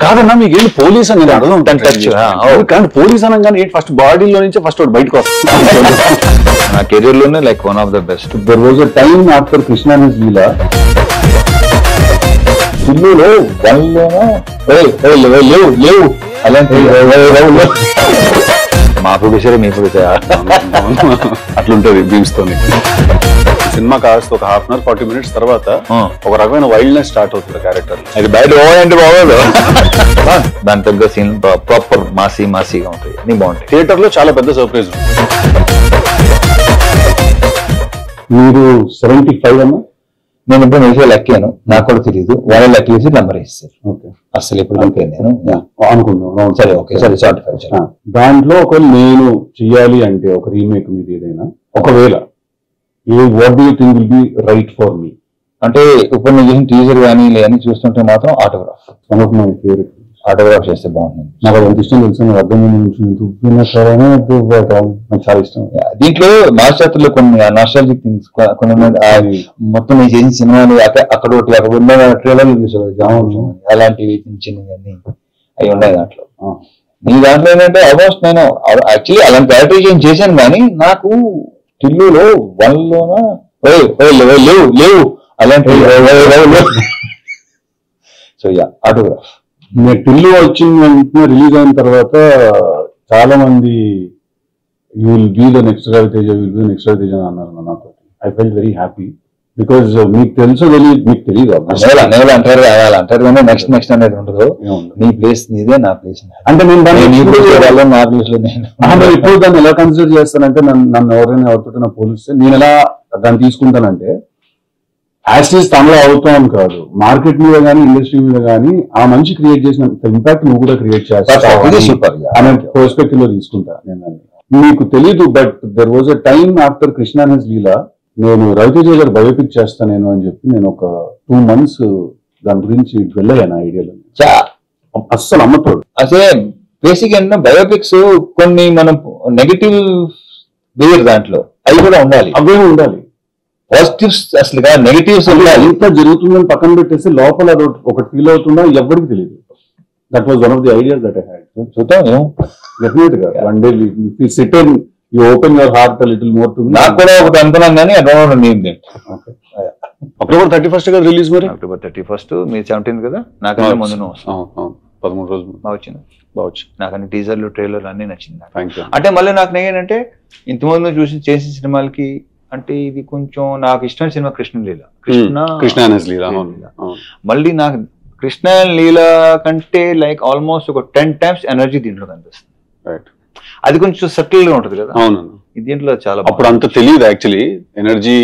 కాదన్నా మీకు ఏంటి పోలీస్ అని నేను అర్థం టచ్ కానీ పోలీస్ అనగానే ఏంటి ఫస్ట్ బాడీలో నుంచే ఫస్ట్ ఒకటి బయటకు వస్తుంది నా కెరీర్ లోనే like one of the best. There was a time after Krishna his Leela పిల్లులో లేవు లేవు అలాంటి మా ప్రొడ్యూసరే మీ ప్రొడ్యూసర్ అట్లుంటది బీమ్స్ తోని. సినిమా కాస్త ఒక 1/2 hour 40 minutes తర్వాత ఒక రకమైన వైల్డ్నెస్ స్టార్ట్ అవుతుంది క్యారెక్టర్. అది బయట పోవాలంటే బాగోదు. దాని తగ్గ సీన్ ప్రాపర్ మాసీగా ఉంటాయి, అన్ని బాగుంటాయి. థియేటర్ లో చాలా పెద్ద సర్ప్రైజ్. మీరు 75 అన్నా? నేను ఇప్పుడు నిజంగా లెక్కాను, నాకు కూడా తెలియదు. వాళ్ళ లెక్క వేసి నెంబర్ ఇస్తారు. అసలు ఇప్పుడు నేను అనుకుందాం. సరే ఓకే సరే 75. దాంట్లో ఒకవేళ నేను చెయ్యాలి అంటే ఒక రీమేక్ మీద ఏదైనా, ఒకవేళ what do you think will be right for me? అంటే ఇప్పుడు నేను చేసిన టీజర్ కానీ లేదని చూస్తుంటే మాత్రం autograph one of my favourite. Autograph చేస్తే బాగుంటుంది. నాకు అది ఎంత ఇష్టం తెలుసు, నాకు నాకు చాలా ఇష్టం. దీంట్లో నాస్టాలజిక్ కొన్ని నాస్టాలజిక్ థింగ్స్ కొన్ని మొత్తం నేను చేసిన సినిమాలు అక్కడ ఒకటి అక్కడ ఉన్న ట్రైలర్లు చూసేవాళ్ళు అలాంటివి చిన్నవన్నీ అవి ఉన్నాయి దాంట్లో. నీ దాంట్లో ఏంటంటే ఆల్మోస్ట్ నేను యాక్చువల్లీ అలాంటి క్యారెక్టరైజేషన్ చేశాను, కానీ నాకు టిల్లులో 1లోన లేవు అలాంటి. So ya autograph. నేను టిల్లు వచ్చిన వెంటనే రిలీజ్ అయిన తర్వాత చాలా మంది you will be the next Ravi Teja, will be next Ravi Teja అని అన్నారు నాతో. I felt very happy because మీకు తెలుసో తెలియదు, మీకు తెలియదు అంటారు కానీ నెక్స్ట్ అనేది ఉండదు. నీ ప్లేస్ నీదే, నా ప్లేస్ అంటే నేను నా ప్లేస్ లో నేను ఇప్పుడు దాన్ని ఎలా కన్సిడర్ చేస్తానంటే, నన్ను ఎవరైనా ఎవరితో నా పోలిస్తే నేను ఎలా దాన్ని తీసుకుంటానంటే, యాస్టీస్ తమలో అవుతాం కాదు, మార్కెట్ మీద కానీ ఇండస్ట్రీ మీద కానీ ఆ మనిషి క్రియేట్ చేసిన ఇంపాక్ట్ నువ్వు కూడా క్రియేట్ చేస్తావు అనే పర్స్పెక్టివ్ లో తీసుకుంటా నేను. మీకు తెలీదు, but there was a time after Krishna his Leela నేను రవితేజ గారు బయోపిక్ చేస్తా నేను అని చెప్పి నేను ఒక 2 months దాని గురించి వెళ్ళాను ఐడియాలో. అస్సలు అమ్మతోడు. అసలే బేసిక్ ఏంటంటే బయోపిక్స్ కొన్ని మనం నెగటివ్ వేర్ దాంట్లో అవి కూడా ఉండాలి, అవే ఉండాలి. పాజిటివ్స్ అసలు నెగటివ్స్ ఎంత జరుగుతుందని పక్కన పెట్టేసి లోపల అది ఒకటి ఫీల్ అవుతుందో ఎవరికి తెలియదు. That was one of the ideas that I had. చూద్దాం డెఫినెట్ గా one day you SIT and you open your heart a little more to me. నాకు కూడా ఒకటి అనుకున్నాను కానీ October 31st గా రిలీజ్. మరి October 31st మీ 17th కదా, నాకంటే ముందు 13 రోజులు బాగా వచ్చింది. బావచ్చు నాకు అన్ని టీజర్లు ట్రైలర్లు అన్ని నచ్చింది. అంటే మళ్ళీ నాకు ఏంటంటే ఇంతకుముందు చేసిన సినిమాలకి అంటే ఇది కొంచెం నాకు ఇష్టమైన సినిమా కృష్ణ లీల. మళ్ళీ నాకు కృష్ణ లీల కంటే లైక్ ఆల్మోస్ట్ ఒక 10 times ఎనర్జీ దీంట్లో కనిపిస్తుంది. అది కొంచెం సటిల్ గా ఉంటుంది కదా. అవును, దీంట్లో చాలా అప్పుడు అంత తెలియదు యాక్చువల్లీ ఎనర్జీ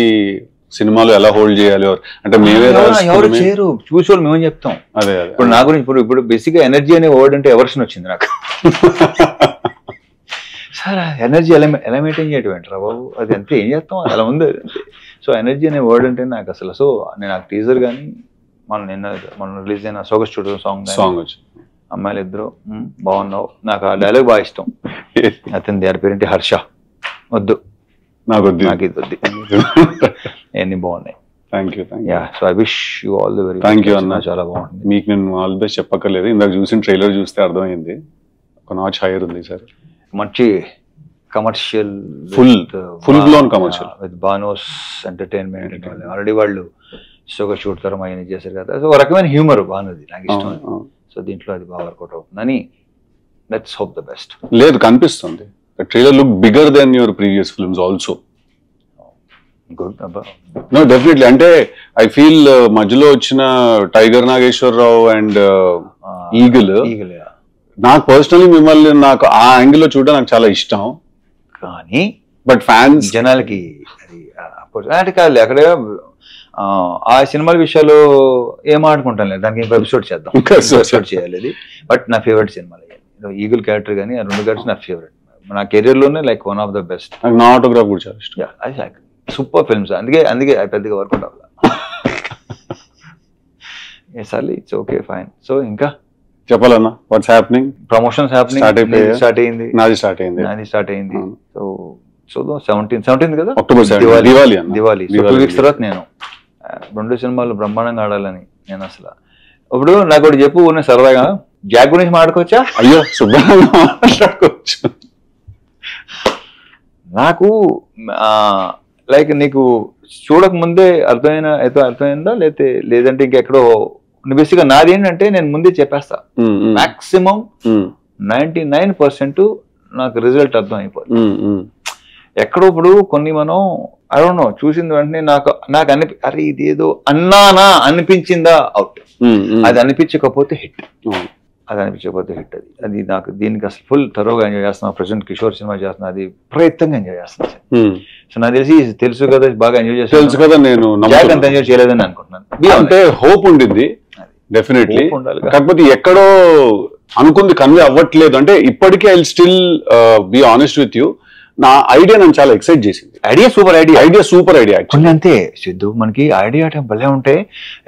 సినిమాలో ఎలా హోల్డ్ చేయాలి అంటే మేమే ఎవరు చేయరు, చూసేవాళ్ళు మేమని చెప్తాం. అదే ఇప్పుడు నా గురించి ఇప్పుడు బేసిక్ గా ఎనర్జీ అనే వర్డ్ అంటే ఎవర్షన్ వచ్చింది నాకు. సార్ ఎనర్జీ ఎలా మెయింటైన్ చేయటం ఏంటరా బాబు, అది అంతే ఏం చేస్తాం అలా ఉంది. సో ఎనర్జీ అనే వర్డ్ అంటే నాకు అసలు. సో నేను నాకు టీజర్ కానీ మనం రిలీజ్ అయిన సోగ స్టూడియో సాంగ్ వచ్చి అమ్మాయిలు ఇద్దరు బాగున్నావు, నాకు ఆ డైలాగ్ బాగా ఇష్టం. అతని దాని పేరేంటి హర్ష, వద్దు నాకు ఇది వద్దు, అన్ని బాగున్నాయి. So I wish you all the very. Thank you అన్న, చాలా బాగుంది. మీకు నేను ఆల్ ది బెస్ట్ చెప్పక్కర్లేదు, ఇందాక చూసిన ట్రైలర్ చూస్తే అర్థమైంది ఒక నాచ్ హైయర్ ఉంది సార్. మంచి commercial, full blown commercial with bonus entertainment. Already వాళ్ళు షోగా షూట్ తరం అవన్నీ చేశారు కదా. సో ఒక రకమైన హ్యూమర్ బాగున్నది, నాకు ఇష్టం. సో దీంట్లో అది బాగా వర్కౌట్ అవుతుందని లెట్స్ హోప్ ద బెస్ట్. లేదు కనిపిస్తుంది, trailer look bigger than your previous films also. Good. No definitely. అంటే ఐ ఫీల్ మధ్యలో వచ్చిన టైగర్ నాగేశ్వరరావు అండ్ ఈగిల్ నాకు పర్సనలీ మిమ్మల్ని నాకు ఆ యాంగిల్ లో చూడడం నాకు చాలా ఇష్టం. కానీ బట్ ఫ్యాన్స్ జనాలకి అది కాదు. అక్కడే ఆ సినిమాల విషయాలు ఏం ఆడుకుంటాం లేదు, దానికి ఎపిసోడ్ చేద్దాం, ఎపిసోడ్ చేయాలి అది. బట్ నా ఫేవరెట్ సినిమాలు ఈగిల్ క్యారెక్టర్ కానీ ఆ 2 క్యారెక్టర్స్ నా ఫేవరెట్. నా కెరీర్ లోనే like one of the best. నా ఆటోగ్రాఫ్ కూడా చాలా ఇష్టం. సూపర్ ఫిల్మ్స్, అందుకే పెద్దగా వర్కౌట్ అవ్వాలి. It's okay fine. సో ఇంకా చెప్పాలన్నా what's happening? Promotions happening. Start అయింది, నాది స్టార్ట్ అయింది. సో 17th కదా, అక్టోబర్ దివాళీ. 2 weeks తర్వాత నేను 2 సినిమాలు బ్రహ్మాండంగా ఆడాలని నేను అసలు. ఇప్పుడు నాకు ఒకటి చెప్పు, సరదాగా జాక్ గురించి మాట్లాడుకోవచ్చా? అయ్యో శుభ్రంగా మాట్లాడుకోవచ్చు. నాకు లైక్ నీకు చూడక ముందే అర్థమైందా లేదంటే ఇంకెక్కడో బేసిక్గా నాది ఏంటంటే నేను ముందే చెప్పేస్తా. మాక్సిమం 99% నాకు రిజల్ట్ అర్థం అయిపోతుంది. ఎక్కడో ఇప్పుడు కొన్ని మనం ఐ డోంట్ నో చూసిన వెంటనే నాకు అరే ఇదేదో అన్నానా అనిపించిందా అవుట్, అది అనిపించకపోతే హిట్, అది నాకు దీనికి అసలు ఫుల్ థరోగా ఎంజాయ్ చేస్తున్నా. ప్రెసెంట్ కిషోర్ సినిమా చేస్తున్నా, అది ప్రయత్నంగా ఎంజాయ్ చేస్తున్నా. సో నాకు తెలుసు కదా బాగా ఎంజాయ్ చేస్తాను, తెలుసు కదా. నేను అంత ఎంజాయ్ చేయలేదని అనుకుంటున్నాను. అంటే హోప్ ఉండింది డెఫినెట్లీ, కాకపోతే ఎక్కడో అనుకుంది కన్వే అవ్వట్లేదు. అంటే ఇప్పటికీ I still be honest with you, నా ఐడియా నన్ను చాలా ఎక్సైట్ చేసింది. ఐడియా సూపర్ ఐడియా కొన్ని అంతే సిద్ధు, మనకి ఐడియా టైం భలే ఉంటే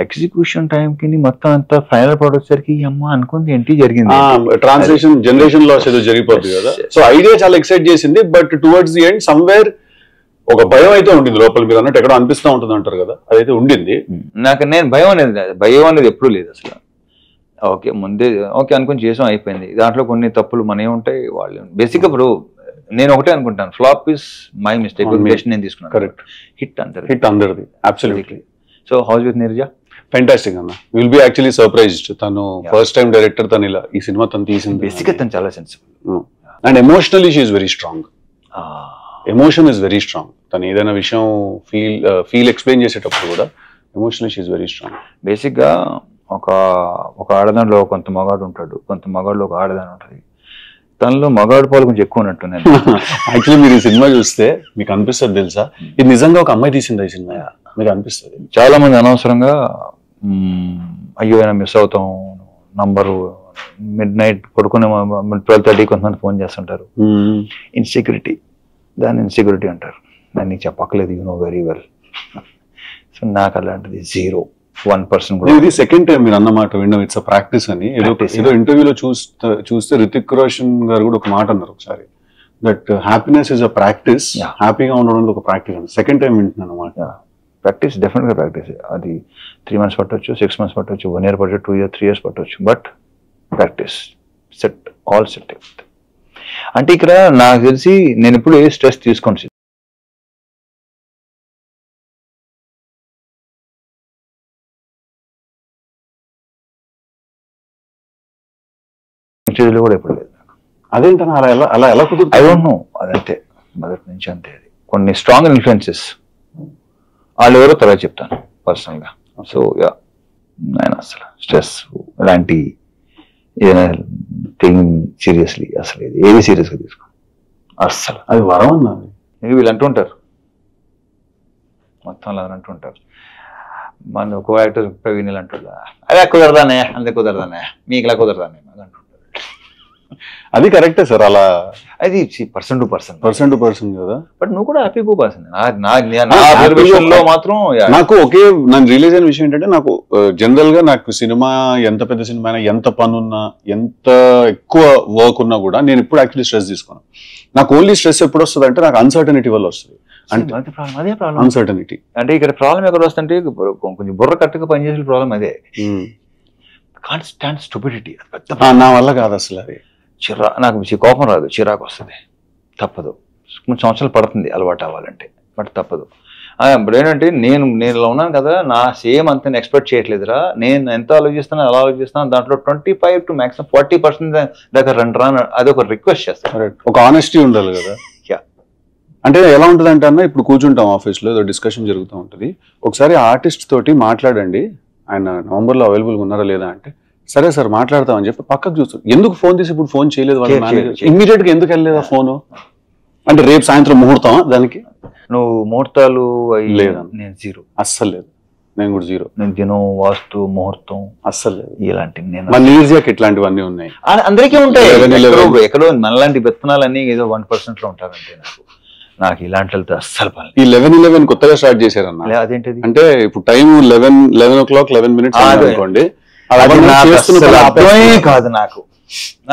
ఎగ్జిక్యూషన్ టైం కి మొత్తం అంతా ఫైనల్ ప్రోడక్ట్ సరికి అమ్మ అనుకుంది ఏంటి జరిగింది, ట్రాన్స్లేషన్ జనరేషన్ లాస్ ఏదో జరిగిపోతుంది కదా. సో ఐడియా చాలా ఎక్సైట్ చేసింది. But towards the end somewhere ఒక భయం అయితే ఉండింది లోపల, మీరు అన్నట్టు ఎక్కడో అనిపిస్తూ ఉంటుంది అంటారు కదా, అదైతే ఉండింది నాకు. నేను భయం అనేది ఎప్పుడూ లేదు అసలు. ఓకే ముందే అనుకుని చేసాం అయిపోయింది. దాంట్లో కొన్ని తప్పులు మనమే ఉంటాయి. వాళ్ళు బేసిక్గా ఇప్పుడు నేను ఒకటే అనుకుంటాను, ఫ్లాప్ ఇస్ మై మిస్టేక్, నేను తీసుకున్నాను. కరెక్ట్. హిట్ అందరిది absolutely. So how's with Neeraja fantastic అన్న. Will be actually surprised. తను ఫస్ట్ టైం డైరెక్టర్, తను ఇలా ఈ సినిమా తను తీసింది. బేసిక్గా తను చాలా sensible and emotionally she is very strong. Emotion is very strong. తను ఏదైనా విషయం ఫీల్ ఎక్స్ప్లెయిన్ చేసేటప్పుడు కూడా emotionally she is very strong. బేసిక్గా ఒక ఆడదానిలో కొంత మగాడు ఉంటాడు, కొంత మగాడులో ఒక ఆడదాని ఉంటుంది. తనలో మగాడు పాలు కొంచెం ఎక్కువ ఉన్నట్టు. యాక్చువల్లీ మీరు ఈ సినిమా చూస్తే మీకు అనిపిస్తుంది తెలుసా, ఇది నిజంగా ఒక అమ్మాయి తీసింది ఈ సినిమా, మీకు అనిపిస్తుంది. చాలా మంది అనవసరంగా అయ్యో అయినా మిస్ అవుతాం నంబరు, మిడ్ నైట్ పడుకునే 12:30 కొంతమంది ఫోన్ చేస్తుంటారు. ఇన్సెక్యూరిటీ, దాన్ని ఇన్సెక్యూరిటీ అంటారు. నేను నీకు చెప్పక్కలేదు, you know very well. So నాకు అలాంటిది 0-1% కూడా. ఇది సెకండ్ టైం మీరు అన్నమాట విన్నాం, ఇట్స్ అ ప్రాక్టీస్ అని. ఏదో ఇంటర్వ్యూలో చూస్తే రితిక్ రోషన్ గారు కూడా ఒక మాట అన్నారు ఒకసారి, that happiness is a practice, హ్యాపీగా ఉండడం ఒక ప్రాక్టీస్ అని. సెకండ్ టైం వింటున్నాను అన్నమాట. ప్రాక్టీస్ డెఫినెట్ గా ప్రాక్టీస్. అది 3 months పట్టవచ్చు, 6 months పట్టవచ్చు, 1 year పట్టవచ్చు, 2 years 3 years పట్టవచ్చు. But practice all set. అంటే ఇక్కడ నాకు తెలిసి నేను ఇప్పుడు ఏ స్ట్రెస్ తీసుకోండి. కూడా ఎప్పుడు లేదు. అదేంటన్నా అలా ఎలా కుదురుతుంది? I don't no. అదంతే మొదటి నుంచి అంతే. అది కొన్ని స్ట్రాంగ్ ఇన్ఫ్లుయెన్సెస్ వాళ్ళు ఎవరో తర్వాత చెప్తాను పర్సనల్ గా. సో నేను అసలు స్ట్రెస్ ఇలాంటి ఏదైనా థింగ్ సీరియస్లీ అసలు ఏది సీరియస్ గా తీసుకో అస్సలు. అది వరం ఉన్నది. వీళ్ళు అంటుంటారు మొత్తం అలా అంటుంటారు. మన ఒక యాక్టర్ ప్రవీణ్ అంటాడు, అదే కుదరదానే, అంతే కుదరదానే, మీకు ఇలా కుదరదానే అంటుంటారు. అది కరెక్టే సార్. అలా అది పర్సన్ టు పర్సన్ కదా. బట్ నువ్వు కూడా హ్యాపీ పర్సన్. మాత్రం నాకు నన్ను రిలీజ్ అయిన విషయం ఏంటంటే, నాకు జనరల్ గా నాకు సినిమా ఎంత పెద్ద సినిమా అయినా, ఎంత పని ఉన్నా, ఎంత ఎక్కువ వర్క్ ఉన్నా కూడా నేను ఇప్పుడు యాక్చువల్లీ స్ట్రెస్ తీసుకోను. నాకు ఓన్లీ స్ట్రెస్ ఎప్పుడు వస్తుంది అంటే నాకు అన్సర్టనిటీ వల్ల వస్తుంది. అదే ప్రాబ్లం, అన్సర్టనిటీ. అంటే ఇక్కడ ప్రాబ్లం ఎక్కడ వస్తుంటే కొంచెం బుర్ర కట్టుగా పనిచేసే ప్రాబ్లం అదే. కాన్స్టాంట్ స్టూపిడిటీ నా వల్ల కాదు అసలు. అది నాకు కోపం రాదు, చిరాకు వస్తుంది. తప్పదు, కొన్ని సంవత్సరాలు పడుతుంది అలవాటు అవ్వాలంటే, బట్ తప్పదు. ఇప్పుడు ఏంటంటే నేను ఇలా ఉన్నాను కదా, నా సేమ్ అంత ఎక్స్పెక్ట్ చేయట్లేదురా. నేను ఎంత ఆలోచిస్తాను అలా ఆలోచిస్తాను, దాంట్లో 25 to maximum 40% దగ్గర రండి. అది ఒక రిక్వెస్ట్ చేస్తాను. ఒక ఆనెస్టీ ఉండాలి కదా. అంటే ఎలా ఉంటుంది అంటే అన్న, ఇప్పుడు కూర్చుంటాం ఆఫీస్లో, ఏదో డిస్కషన్ జరుగుతూ ఉంటుంది. ఒకసారి ఆర్టిస్ట్ తోటి మాట్లాడండి, ఆయన నవంబర్లో అవైలబుల్గా ఉన్నారా లేదా అంటే, సరే సార్ మాట్లాడతామని చెప్పి పక్కకు చూస్తాడు. ఎందుకు ఫోన్ తీసి ఇప్పుడు ఫోన్ చేయలేదు వాళ్ళ మేనేజర్? ఇమ్మీడియట్ గా ఎందుకు వెళ్ళలేదు ఆ ఫోను? అంటే రేపు సాయంత్రం ముహూర్తం దానికి నువ్వు ముహూర్తాలు లేదా? నేను 0 అస్సలు లేదు. నేను కూడా 0. నేను దినం, వాస్తు, ముహూర్తం అస్సలు లేదు. ఇలాంటివి నేను నీర్జాకి ఇట్లాంటివన్నీ ఉన్నాయి, అందరికీ ఉంటాయి. ఎక్కడో మనలాంటి విత్తనాలన్నీ ఏదో 1% లో ఉంటారంటే నాకు ఇలాంటి అస్సలు పని. ఈ 11:11 కొత్తగా స్టార్ట్ చేశారన్న. అదేంటిది అంటే ఇప్పుడు టైం 11 o'clock 11 minutes అనుకోండి. కాదు, నాకు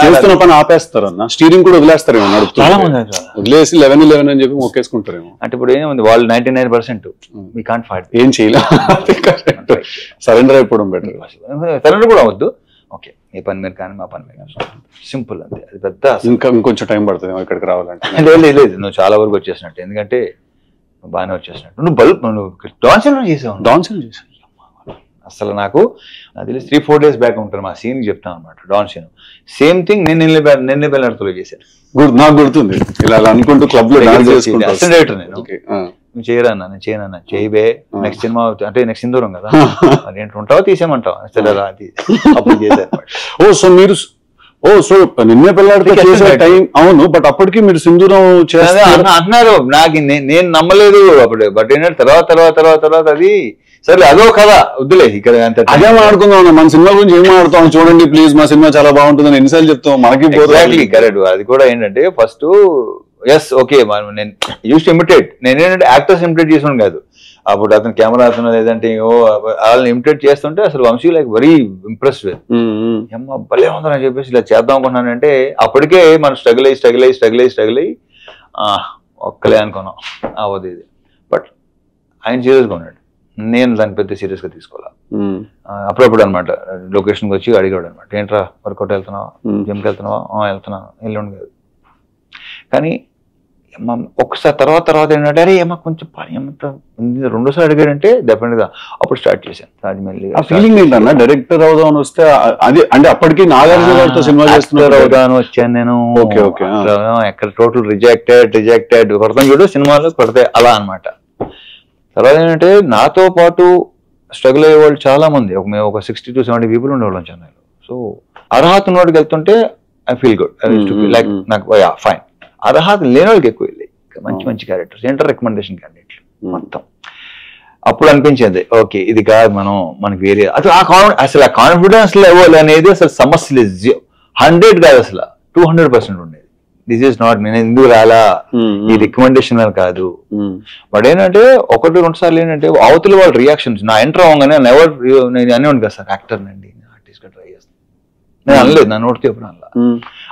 చేస్తున్న పని ఆపేస్తారన్న. స్టీరింగ్ కూడా వదిలేస్తారేమో, చాలా మంది వదిలేసి 11:11 అని చెప్పి మొక్కేసుకుంటారేమో. అంటే ఇప్పుడు ఏముంది, వాళ్ళు 99% we can't fight. ఏం చేయలేదు, సరెండర్ అయిపోవడం బెటర్. సరెండర్ కూడా అవద్దు. ఓకే, మీ పని మీరు కానీ మా పని మీరు కానీ సింపుల్ అంతే. అది పెద్ద ఇంకొంచెం టైం పడుతుంది ఇక్కడికి రావాలంటే. లేదు నువ్వు చాలా వరకు వచ్చేసినట్టు, ఎందుకంటే నువ్వు బాగానే వచ్చేసినట్టు. నువ్వు డాన్సర్ చేసావు. అసలు నాకు అది 3-4 days బ్యాక్ ఉంటాను మా సీన్ చెప్తాను అనమాట. డాన్ సీన్ సేమ్ థింగ్ నేను నిన్న బెల్లర్తో చేశాను. నాకు గుర్తుంది ఇలా అనుకుంటూ క్లబ్ లో డైరెక్టర్ నేను. నువ్వు చేయరన్నా, నేను చేయనన్నా, చేయబే నెక్స్ట్ సినిమా అంటే నెక్స్ట్ సింధూరం కదా ఏంటి ఉంటావో తీసేయమంటావు సరే అది అప్పుడు చేశాను. సో నిన్నే పెళ్ళాడితే చేసే టైం అవును, బట్ అప్పటికి మీరు సింధూరం అంటున్నారు. నాకు నేను నమ్మలేదు అప్పుడు, బట్ ఏంటంటే తర్వాత అది సరే అదో కదా వద్దులే ఇక్కడ అదే మాట్లాడుకుందాం. మన సినిమా గురించి ఏం మాట్లాడుతాం చూడండి ప్లీజ్, మా సినిమా చాలా బాగుంటుందని ఎన్నిసార్లు చెప్తాం మనకి. కరెక్ట్. అది కూడా ఏంటంటే ఫస్ట్ ఎస్ ఓకే నేను యూస్ టు ఇమిటేట్, నేను ఏంటంటే యాక్టర్స్ ఇమిటేట్ చేసాను కాదు. అప్పుడు అతను కెమెరా అతను లేదంటే వాళ్ళని ఇమిటేట్ చేస్తుంటే అసలు Vamsi like very impressed with అమ్మ భలే ఉందని చెప్పేసి ఇలా చేద్దాం అనుకున్నానంటే అప్పటికే మనం స్ట్రగుల్ అయ్యి ఒక్కలే అనుకున్నాం అవదు ఇది. బట్ ఆయన సీరియస్గా ఉన్నాడు, నేను దాన్ని పెద్ద సీరియస్గా తీసుకోవాలి. అప్పుడప్పుడు అనమాట లొకేషన్కి వచ్చి అడిగాడు అనమాట, ఏంట్రా వర్కౌట్ వెళ్తున్నావా, జిమ్కి వెళ్తున్నావా, వెళ్తున్నాను ఎల్లుండి కాదు. కానీ ఒకసారి తర్వాత ఏంటంటే అరే ఏమో కొంచెం పని ఏమంటారు రెండోసారి అడిగాడంటే డెఫినెట్గా అప్పుడు స్టార్ట్ చేశాను. రాజమౌళి ఫీలింగ్ ఏంటన్నా డైరెక్టర్ అవుదామని వస్తే అది అంటే అప్పటికి నాగార్జున గారితో సినిమా చేస్తున్నారు అవుదాను వచ్చాను నేను. ఎక్కడ టోటల్ రిజెక్టెడ్ కొడతాను చూడు సినిమాలు కొడితే అలా అనమాట. తర్వాత ఏంటంటే నాతో పాటు స్ట్రగుల్ అయ్యే వాళ్ళు చాలా మంది, మేము ఒక 60 to 70 people ఉండేవాళ్ళం చెన్నైలో. సో అర్హత ఉన్నోడికి వెళ్తుంటే ఐ ఫీల్ గుడ్, లైక్ నాకు ఫైన్. అర్హత లేని వాళ్ళకి ఎక్కువ వెళ్ళి మంచి క్యారెక్టర్స్ ఏంటో రికమెండేషన్ క్యాండిడేట్లు మొత్తం. అప్పుడు అనిపించేది ఓకే ఇది కాదు మనకి వేరే అసలు అసలు ఆ కాన్ఫిడెన్స్ లెవెల్ అనేది అసలు సమస్య లేదు. 100 కాదు అసలు 200% ఉండేది. దిస్ ఈస్ నాట్ నేను ఎందుకు రాలా ఈ రికమెండేషన్ కాదు. బట్ ఏంటంటే 1-2 సార్లు ఏంటంటే అవతల వాళ్ళ రియాక్షన్స్ నా ఎంటర్ అవ్వగానే నేను అనేవాడు కదా సార్ యాక్టర్ నండి ఆర్టిస్ట్ గా ట్రై చేస్తాను, నేను అనలేదు నా నోటితో ఎప్పుడు అనలా.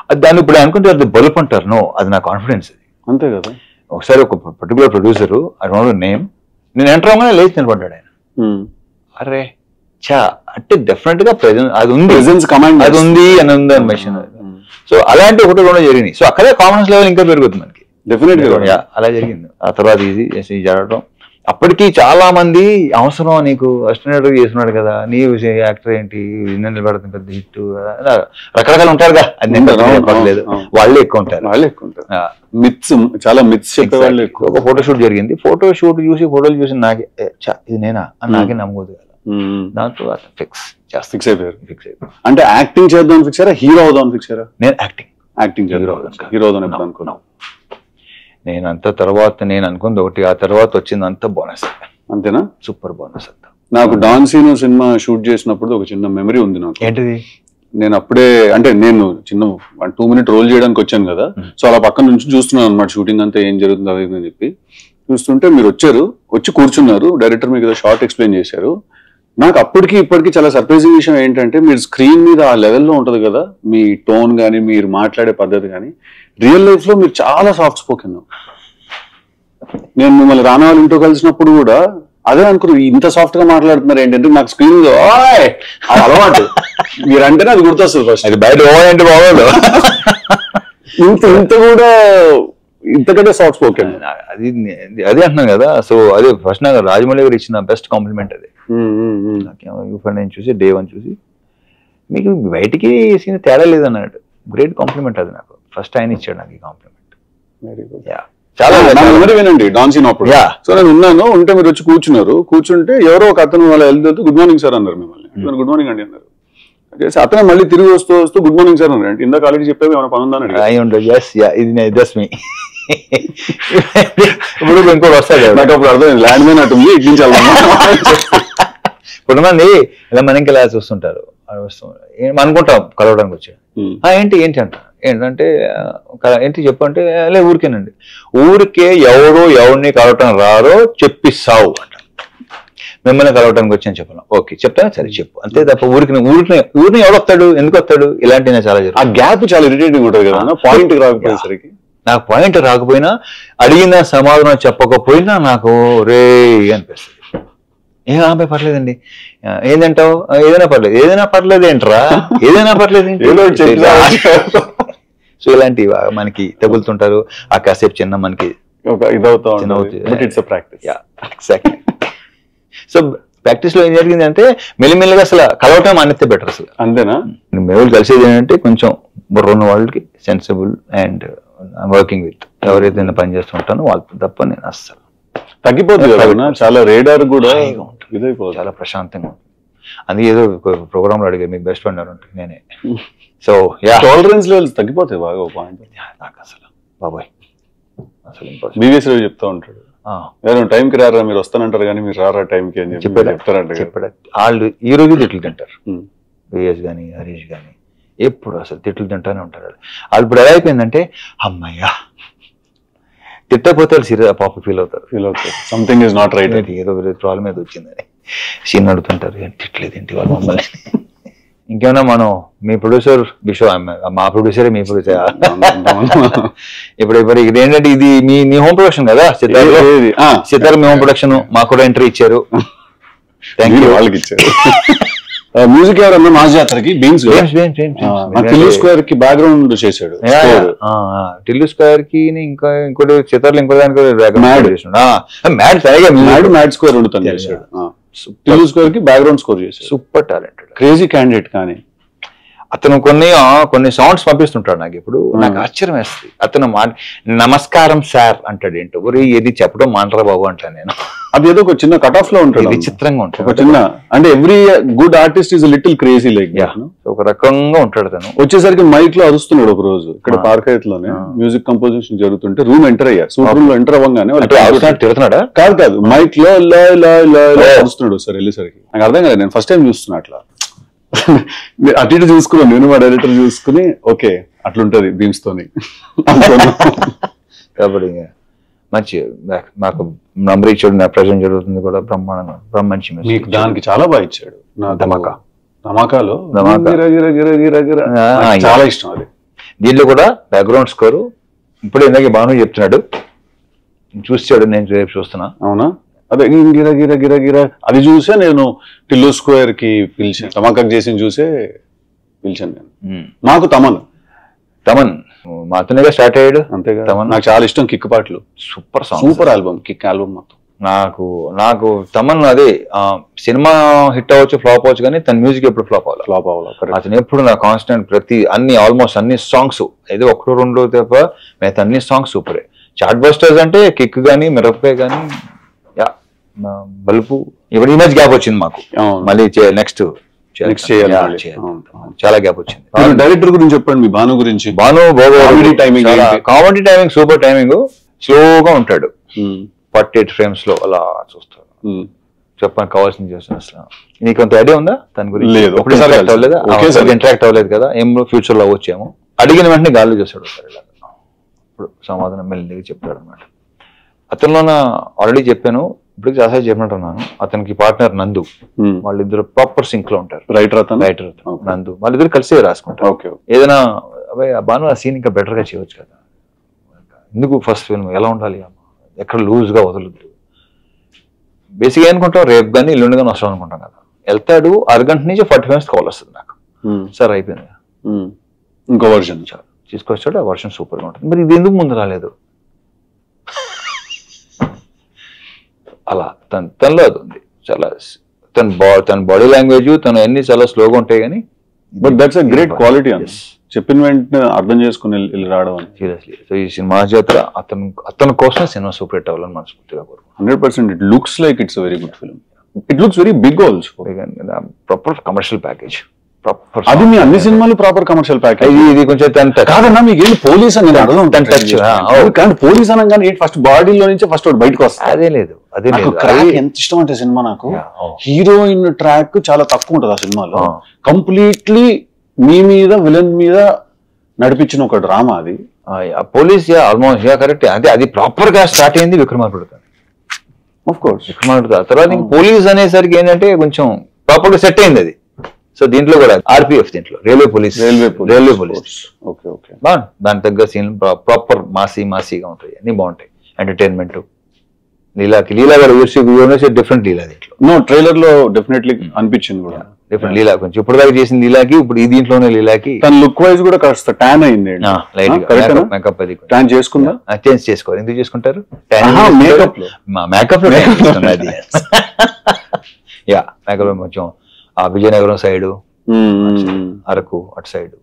అది దాన్ని ఇప్పుడు అనుకుంటే అది బల్బ్ అంటారు, నో అది నా కాన్ఫిడెన్స్. అది అంతే కదా. ఒకసారి ఒక particular producer I don't no name, నేను ఎంటర్ అవ్వగానే లేచి నిలబడ్డాడు ఆయన. అరే చా అంటే డెఫినెట్ గా అది ఉంది అని ఉంది మెషిన్. సో అలాంటి 1-2 జరిగినాయి. సో అక్కడే కాన్ఫిడెన్స్ లెవెల్ ఇంకా పెరుగుతుంది మనకి డెఫినెట్ గా. అలా జరిగింది. ఆ తర్వాత ఇది జరగడం అప్పటికి చాలా మంది అవసరం నీకు అసిస్టెంట్ చేస్తున్నాడు కదా నీ యాక్టర్ ఏంటి నిలబడుతుంది పెద్ద హిట్ రకరకాలు ఉంటారు కదా, అది పర్లేదు వాళ్ళే ఎక్కువ ఉంటారు. మిత్స్ చాలా మిత్స్ చెప్పేవాళ్ళు ఎక్కువ. ఒక ఫోటోషూట్ జరిగింది, ఫోటోలు చూసి నాకే ఇది నేనా అని నాకే నమ్మకూడదు కదా. దాంతో ఫిక్స్ అయిపోయారు. అంటే యాక్టింగ్ చేద్దాం ఫిక్స్ అయ్యారా, హీరో అవుదాం ఫిక్స్ అయ్యారా? నేను యాక్టింగ్ హీరో అవుదాం అనుకున్నాను. నేను అనుకుంది ఒకటి, ఆ తర్వాత వచ్చింది అంతా బోనస్. అంతేనా? సూపర్ బోనస్ అంతా. నాకు డాన్ సీను సినిమా షూట్ చేసినప్పుడు ఒక చిన్న మెమరీ ఉంది నాకు. ఏంటిది? నేను అప్పుడే అంటే నేను చిన్న 1-2 minute రోల్ చేయడానికి వచ్చాను కదా, సో అలా పక్కన నుంచి చూస్తున్నాను అనమాట షూటింగ్ అంతా ఏం జరుగుతుంది అవి అని చెప్పి చూస్తుంటే మీరు వచ్చి కూర్చున్నారు, డైరెక్టర్ మీకు షార్ట్ ఎక్స్ప్లెయిన్ చేశారు. నాకు అప్పటికి ఇప్పటికి చాలా సర్ప్రైజింగ్ విషయం ఏంటంటే మీరు స్క్రీన్ మీద ఆ లెవెల్లో ఉంటది కదా మీ టోన్ కానీ మీరు మాట్లాడే పద్ధతి కానీ, రియల్ లైఫ్ లో మీరు చాలా సాఫ్ట్ స్పోకెన్. నేను మిమ్మల్ని రానా వాళ్ళ ఇంట్లో కలిసినప్పుడు కూడా అదే అనుకున్నాను, ఇంత సాఫ్ట్ గా మాట్లాడుతున్నారు ఏంటంటే నాకు స్క్రీన్ లో అలవాటు మీరంటేనే అది గుర్తొస్తుంది ఫస్ట్. అది బయట అంటే బాగోదు ఇంత కూడా ఇంతకంటే సాఫ్ట్ స్పోకెన్. అదే అంటున్నాను కదా. సో అదే ఫస్ట్ నాకు రాజమౌళి గారు ఇచ్చిన బెస్ట్ కాంప్లిమెంట్ అది. నేను చూసి డే 1 చూసి మీకు బయటికి సీన్ తేడా లేదన్నాడు, గ్రేట్ కాంప్లిమెంట్ అది నాకు. ఫస్ట్ ఆయన ఇచ్చాడు నాకు ఈ కాంప్లిమెంట్. చాలా వినండి డాన్ సీన్ అప్పుడు. సో నేను ఉంటే మీరు వచ్చి కూర్చుంటే ఎవరో ఒక అతను వాళ్ళ వెళ్తూ గుడ్ మార్నింగ్ సార్ అన్నారు మిమ్మల్ని. గుడ్ మార్నింగ్ అండి అన్నారు. అతను మళ్ళీ తిరిగి వస్తూ గుడ్ మార్నింగ్ సార్ అన్నారు. ఇందాక ఆల్రెడీ చెప్పేవి ఏమైనా పని ఉందని ఇప్పుడు ఇంకోటి వస్తాయి నాకు అప్పుడు అర్థం ల్యాండ్ మైన్ అటుంది ఇట్టించాలి. కొంతమంది ఇలా మనకి ఇలా చూస్తుంటారు, అనుకుంటాం కలవడానికి వచ్చాడు ఏంటి అంట ఏంటంటే ఏంటి చెప్పంటే లే ఊరికేనండి, ఊరికే ఎవరిని కలవటం రారో చెప్పిస్తావు అంట. మిమ్మల్ని కలవటానికి వచ్చి అని చెప్పాను, ఓకే చెప్తాను సరే చెప్పు అంతే తప్ప ఊరిని ఎవడొస్తాడు ఎందుకు వస్తాడు ఇలాంటివి చాలా ఆ గ్యాప్ చాలా ఇరిటేటింగ్ ఉంటుంది కదా. పాయింట్ రాకపోయేసరికి నాకు పాయింట్ రాకపోయినా అడిగిన సమాధానం చెప్పకపోయినా నాకు రే అనిపిస్తుంది. ఏం అబ్బాయి పర్లేదండి, ఏదంటావు, ఏదైనా పర్లేదు, ఏదైనా పర్లేదు ఏంట్రా, ఏదైనా పర్లేదు ఏంటి. సో ఇలాంటివి మనకి తగులుతుంటారు. ఆ కాసేపు చిన్న మనకి సో ప్రాక్టీస్ లో ఏం జరిగింది అంటే మెల్లిమెల్లిగా అసలు కలవటం మానేస్తే బెటర్. అసలు అంతేనా? మేము కలిసేది ఏంటంటే కొంచెం బుర్రన్న వాళ్ళకి సెన్సిబుల్ అండ్ వర్కింగ్ విత్ ఎవరైతే పని చేస్తుంటానో వాళ్ళతో తప్ప నేను అస్సలు తగ్గిపోతుంది కదా, చాలా రేడార్ కూడా చాలా ప్రశాంతంగా ఉంటుంది. అందుకే ఏదో ప్రోగ్రామ్ లో అడిగారు మీకు బెస్ట్ ఫ్రెండ్ అంటే నేనే. సో టాలరెన్స్ లెవెల్స్ తగ్గిపోతాయి బాగా. నాకు అసలు బాబాయ్ అసలు బీవీఎస్ రావు చెప్తా ఉంటాడు, టైంకి రారా మీరు వస్తానంటారు కానీ మీరు రారా టైంకి అని చెప్తారంట. వాళ్ళు ఈ రోజు తిట్లు తింటారు, బీవీఎస్ కానీ హరీష్ కానీ ఎప్పుడు అసలు తిట్లు తింటానే ఉంటారు. వాళ్ళు ఇప్పుడు ఎలా అయిపోయిందంటే అమ్మయ్యా తిట్టకపోతే వాళ్ళు సీరియస్ పాప ఫీల్ అవుతారు సంథింగ్ ఇస్ నాట్ రైట్, ఏదో ప్రాబ్లం ఏదో వచ్చిందని సీన్ అడుగుతుంటారు. తిట్టలేదు ఏంటి వాళ్ళు మమ్మల్ని. ఇంకేమన్నా మనం మీ ప్రొడ్యూసర్ బిషో, మా ప్రొడ్యూసరే మీ ప్రొడ్యూసర్. ఇప్పుడు ఇది ఏంటంటే ఇది మీ హోమ్ ప్రొడక్షన్ కదా సితార్, మీ హోమ్ ప్రొడక్షన్ మాకు కూడా ఎంట్రీ ఇచ్చారు. Thank you. వాళ్ళకి ఇచ్చారు. మ్యూజిక్ ఎవరన్నా మా జాతరకి బీన్స్ టిల్లు స్క్వేర్ కి బ్యాక్గ్రౌండ్ చేశాడు. టిల్లు స్క్వేర్ కి ఇంకా ఇంకోటి చిత్రాలు ఇంకో దానికి మ్యాడ్ స్క్వేర్ ఉండుతాను చేశాడు. టిల్లు స్క్వేర్ కి బ్యాక్గ్రౌండ్ స్కోర్ చేశాడు. Super talented, crazy candidate. కానీ అతను కొన్ని సౌండ్స్ పంపిస్తుంటాడు నాకు. ఇప్పుడు నాకు ఆశ్చర్యం వేస్తుంది. అతను నమస్కారం సార్ అంటాడు. ఏంటో ఏది చెప్పడం మాంటరా బాబు అంటాను నేను. అది ఏదో ఒక చిన్న కట్ ఆఫ్ లో ఉంటుంది, విచిత్రంగా ఉంటుంది. ఒక చిన్న అంటే every good artist is little crazy like ఒక రకంగా ఉంటాడు. తను వచ్చేసరికి మైక్ లో అరుస్తున్నాడు. ఒక రోజు ఇక్కడ పార్క్ లోనే మ్యూజిక్ కంపోజిషన్ జరుగుతుంటే రూమ్ ఎంటర్ అయ్యా. సూట్ రూమ్ లో ఎంటర్ అవ్వగానే తిడుతున్నాడా? కాదు మైక్ లో అరుస్తున్నాడు సార్. వెళ్ళేసరికి నాకు అర్థం కాదు, నేను ఫస్ట్ టైం చూస్తున్నా అట్లా. అటు ఇటు చూసుకున్నాను నేను, మా డైరెక్టర్ చూసుకుని ఓకే అట్లుంటది బీమ్స్ తోని. కాబట్టి మంచి మాకు నంబర్ ఇచ్చాడు, నా ప్రజెంట్ జరుగుతుంది కూడా బ్రహ్మాండంగా మంచి. మీకు దానికి చాలా బాగా ఇచ్చాడు. ధమాకాలో చాలా ఇష్టం అది. దీంట్లో కూడా బ్యాక్గ్రౌండ్ స్కోరు ఇప్పుడు ఇందాక భాను చెప్తున్నాడు, చూసాడు, నేను రేపు చూస్తున్నా. అవునా? అదే గిర గిర గిర గిర అది చూసే నేను టిల్లు స్క్వేర్ కి పిలిచాను. ధమాకాకు చేసి చూసే పిలిచాను నేను. నాకు తమన్ మాతోనే స్టార్ట్ అయ్యాడు. అంతేగా, నాకు చాలా ఇష్టం కిక్ పాటలు. సూపర్ ఆల్బమ్, కిక్ ఆల్బమ్ మొత్తం. నాకు తమన్ అదే సినిమా హిట్ అవ్వచ్చు ఫ్లాప్ అవ్వచ్చు కానీ తన మ్యూజిక్ ఎప్పుడు ఫ్లాప్ అవ్వాలి. అతను ఎప్పుడు నా కాన్స్టెంట్ ఆల్మోస్ట్ అన్ని సాంగ్స్ ఏదో ఒకటో రెండో తప్ప మిగతా అన్ని సాంగ్స్ సూపరే. చార్ట్ బస్టర్స్ అంటే కిక్ గానీ మిరపకాయ గానీ బల్పు. ఇప్పుడు ఇమేజ్ గ్యాప్ వచ్చింది మాకు, మళ్ళీ నెక్స్ట్ చాలా గ్యాప్ వచ్చింది. డైరెక్టర్ గురించి చెప్పండి, మీ భాను గురించి. Bhanu comedy timing super timing. స్లోగా ఉంటాడు, 48 frames లో అలా చూస్తాడు. చెప్పడానికి కావాల్సింది చేస్తాను. అసలు నీకు అంత ఐడియా ఉందా తన గురించి? ఇంటరాక్ట్ అవ్వలేదు కదా, ఏం ఫ్యూచర్ లో వచ్చాము. అడిగిన వెంటనే గాల్లో చేస్తాడు సార్. ఇప్పుడు సమాధానం మెల్లిగా చెప్తాడు అనమాట. అతనిలో ఆల్రెడీ చెప్పాను, ఇప్పుడు చాలా చెప్పినట్టున్నాను. అతనికి పార్ట్నర్ నందు, వాళ్ళిద్దరు ప్రాపర్ సింక్ లో ఉంటారు. రైటర్ నందు, వాళ్ళిద్దరు కలిసి రాసుకుంటారు. ఏదైనా బాను ఆ సీన్ ఇంకా బెటర్ గా చేయవచ్చు కదా, ఎందుకు ఫస్ట్ ఫిల్మ్ ఎలా ఉండాలి, ఎక్కడ లూజ్ గా వదలద్దు. బేసిక్ అనుకుంటాం రేపు కానీ ఎల్లుండి కానీ వస్తాం అనుకుంటాం కదా. వెళ్తాడు, అరగంట నుంచి 40 minutes కాల్ వస్తుంది నాకు, సార్ అయిపోయింది ఇంకో వర్షన్ తీసుకొచ్చాడు. ఆ వర్షన్ సూపర్ గా ఉంటుంది. మరి ఇది ఎందుకు ముందు రాలేదు? అలా తనలో అది ఉంది. చాలా తన బాడీ లాంగ్వేజ్ తను అన్ని చాలా స్లోగా ఉంటాయి కానీ but that's a great quality. చెప్పిన వెంటనే అర్థం చేసుకుని వెళ్ళి రావడం. సీరియస్లీ. సో ఈ సినిమా జాతర అతని కోసం సినిమా సూపర్ హిట్ అవ్వాలని మనస్ఫూర్తిగా కోరుకుంటున్నాను. 100%. It looks like it's very good film. It looks very big also. Proper commercial package. అది మీ అన్ని సినిమాలు ప్రాపర్ కమర్షియల్ ప్యాకేజ్. ఇది కొంచెం కాదన్నా మీకు ఏంటి పోలీస్ అని అర్థం కానీ పోలీస్ అనగానే ఫస్ట్ బాడీలో నుంచి ఫస్ట్ బయటకు వస్తుంది. అదే లేదు ఎంత ఇష్టం అంటే సినిమా నాకు హీరోయిన్ ట్రాక్ చాలా తక్కువ ఉంటుంది ఆ సినిమాలో. కంప్లీట్లీ మీ మీద విలన్ మీద నడిపించిన ఒక డ్రామా అది. Police almost correct. అది ప్రాపర్ గా స్టార్ట్ అయింది విక్రమార్కుడు. ఆఫ్ కోర్స్ విక్రమార్కుడు తర్వాత పోలీస్ అనేసరికి ఏంటంటే కొంచెం ప్రాపర్ గా సెట్ అయింది అది. సో దీంట్లో కూడా ఆర్పిఎఫ్, దీంట్లో రైల్వే పోలీస్ దాని తగ్గ సీన్ ప్రాపర్ మాసీగా ఉంటాయి, అన్ని బాగుంటాయి. ఎంటర్టైన్మెంట్ లీలా గారు డిఫరెంట్ లీలా దీంట్లో. నో ట్రైలర్ లో డెఫినెట్లీ అనిపించింది కూడా డిఫరెంట్ లీలా కొంచెం ఇప్పుడు దాకా చేసిన లీలాకి ఇప్పుడు ఈ దీంట్లోనే లీలాకి తన లుక్ వైజ్ కూడా కాస్త ట్యాన్ అయింది. లైట్ మేకప్ అది ట్యాన్ చేసుకుందా? చేంజ్ చేసుకోవాలి. ఎందుకు చేసుకుంటారు? మేకప్ లో మేకప్ లో అది యా మేకప్ లో కొంచెం ఆ విజయనగరం సైడ్ అరకు అటు సైడ్.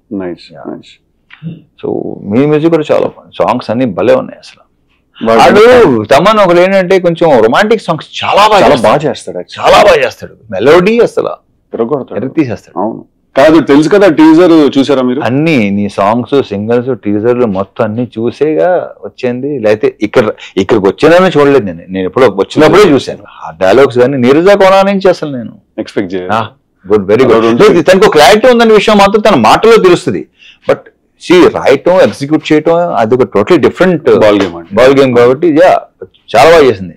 సో మీ మ్యూజిక్ కూడా చాలా సాంగ్స్ అన్ని భలే ఉన్నాయి అసలు. వాడు తమన్ ఒకటి ఏంటంటే కొంచెం రొమాంటిక్ సాంగ్స్ చాలా బాగా చేస్తాడు. మెలోడీ అసలు తీసేస్తాడు. అవును కాదు తెలుసు కదా. టీజర్ చూసారా మీరు? అన్ని నీ సాంగ్స్ సింగిల్స్ టీజర్లు మొత్తం అన్ని చూసేగా వచ్చింది. లేకపోతే ఇక్కడికి వచ్చిందని చూడలేదు. నేను ఎప్పుడో వచ్చినప్పుడే చూశాను ఆ డైలాగ్స్ కానీ. నీరజా కోనా నుంచి అసలు నేను ఎక్స్పెక్ట్ చేయాలి. Good, very good. తనకు క్లారిటీ ఉందన్న విషయం మాత్రం తన మాటలో తెలుస్తుంది. బట్ రాయటం ఎగ్జిక్యూట్ చేయటం అది ఒక టోటలీ డిఫరెంట్ బాల్ గేమ్ కాబట్టి చాలా బాగా చేసింది.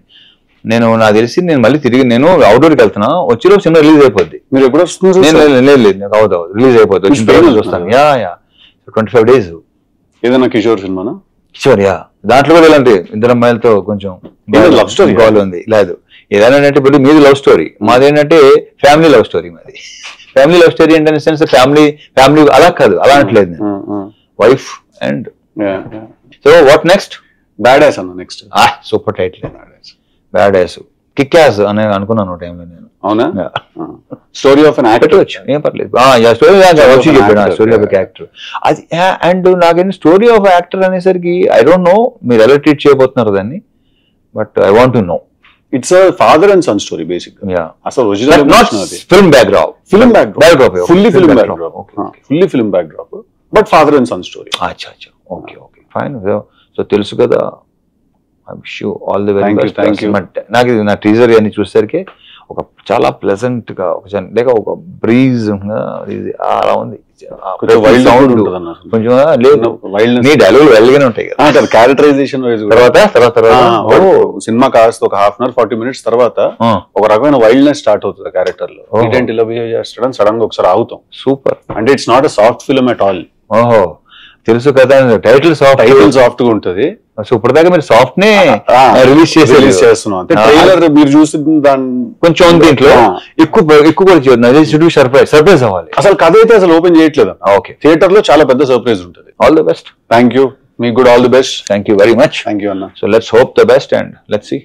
నాకు తెలిసి నేను మళ్ళీ తిరిగి నేను అవుట్డోర్కి వెళ్తున్నా, వచ్చేలోపు సినిమా రిలీజ్ అయిపోద్ది. మీరు ఎప్పుడు లేదు నాకు అవుతుంది రిలీజ్ అయిపోద్ది. చూస్తాను 25 days. ఏదైనా కిషోర్ సినిమానా? కిషోర్ దాంట్లో కూడా ఇలాంటి ఇద్దరు అమ్మాయిలతో కొంచెం లవ్ స్టోరీ గోల్ ఉంది. లేదు ఏదైనా ఇప్పుడు మీది లవ్ స్టోరీ, మాది ఏంటంటే ఫ్యామిలీ లవ్ స్టోరీ. మాది ఫ్యామిలీ లవ్ స్టోరీ ఏంటంటే సెన్స్ ఫ్యామిలీ అలా కాదు, అలా అంటలేదు నేను. Wife and so what next? Bad ass అన్న next. Super title bad ass. Kick ass అని అనుకున్నాను టైంలో నేను. అవునా? స్టోరీ ఆఫ్ అన్ యాక్టర్ ఏం పర్లేదు. స్టోరీ వచ్చి చెప్పాడు స్టోరీ ఆఫ్ యాక్టర్ అది. అండ్ నాకేంటి స్టోరీ ఆఫ్ యాక్టర్ అనేసరికి ఐ డోంట్ నో మీరు ఎలా ట్రీట్ చేయబోతున్నారు దాన్ని, but I want to know. It's a father and son story basic. అసలు original film backdrop fully film backdrop but father and son story. అచ్చా okay fine. So తెలుసు కదా. I wish you all the very best. నాకు నా teaser అన్ని చూసేసరికి ఒక చాలా ప్లెజెంట్ గా ఒక బ్రీజ్ అలా ఉంది. కొంచెం నీ డైలాగులు వెళ్ళగానే ఉంటాయి కదా. క్యారెక్టరైజేషన్ తర్వాత సినిమా కాస్త ఒక 1/2 hour 40 minutes తర్వాత ఒక రకమైన వైల్డ్నెస్ స్టార్ట్ అవుతుంది క్యారెక్టర్ లో. ఏంటి ఇలా బిహేవ్ చేస్తాడని సడన్ గా ఒకసారి ఆగుతాం. సూపర్. అంటే it's not a soft film at all. ఓహో తెలుసు కదా. టైటిల్ సాఫ్ట్ గా ఉంటది. సో ఇప్పటిదాకా మీరు సాఫ్ట్ నే రిలీజ్ చేస్తున్నాం. ట్రైలర్ మీరు చూసి దాన్ని కొంచెం దీంట్లో ఎక్కువ సర్ప్రైజ్ అవ్వాలి. అసలు కథ అయితే అసలు ఓపెన్ చేయట్లేదు. ఓకే థియేటర్ లో చాలా పెద్ద సర్ప్రైజ్ ఉంటుంది. All the best. Thank you. మీకు కూడా all the best. Thank you very much. Thank you అన్న. So let's hope the best and let's see.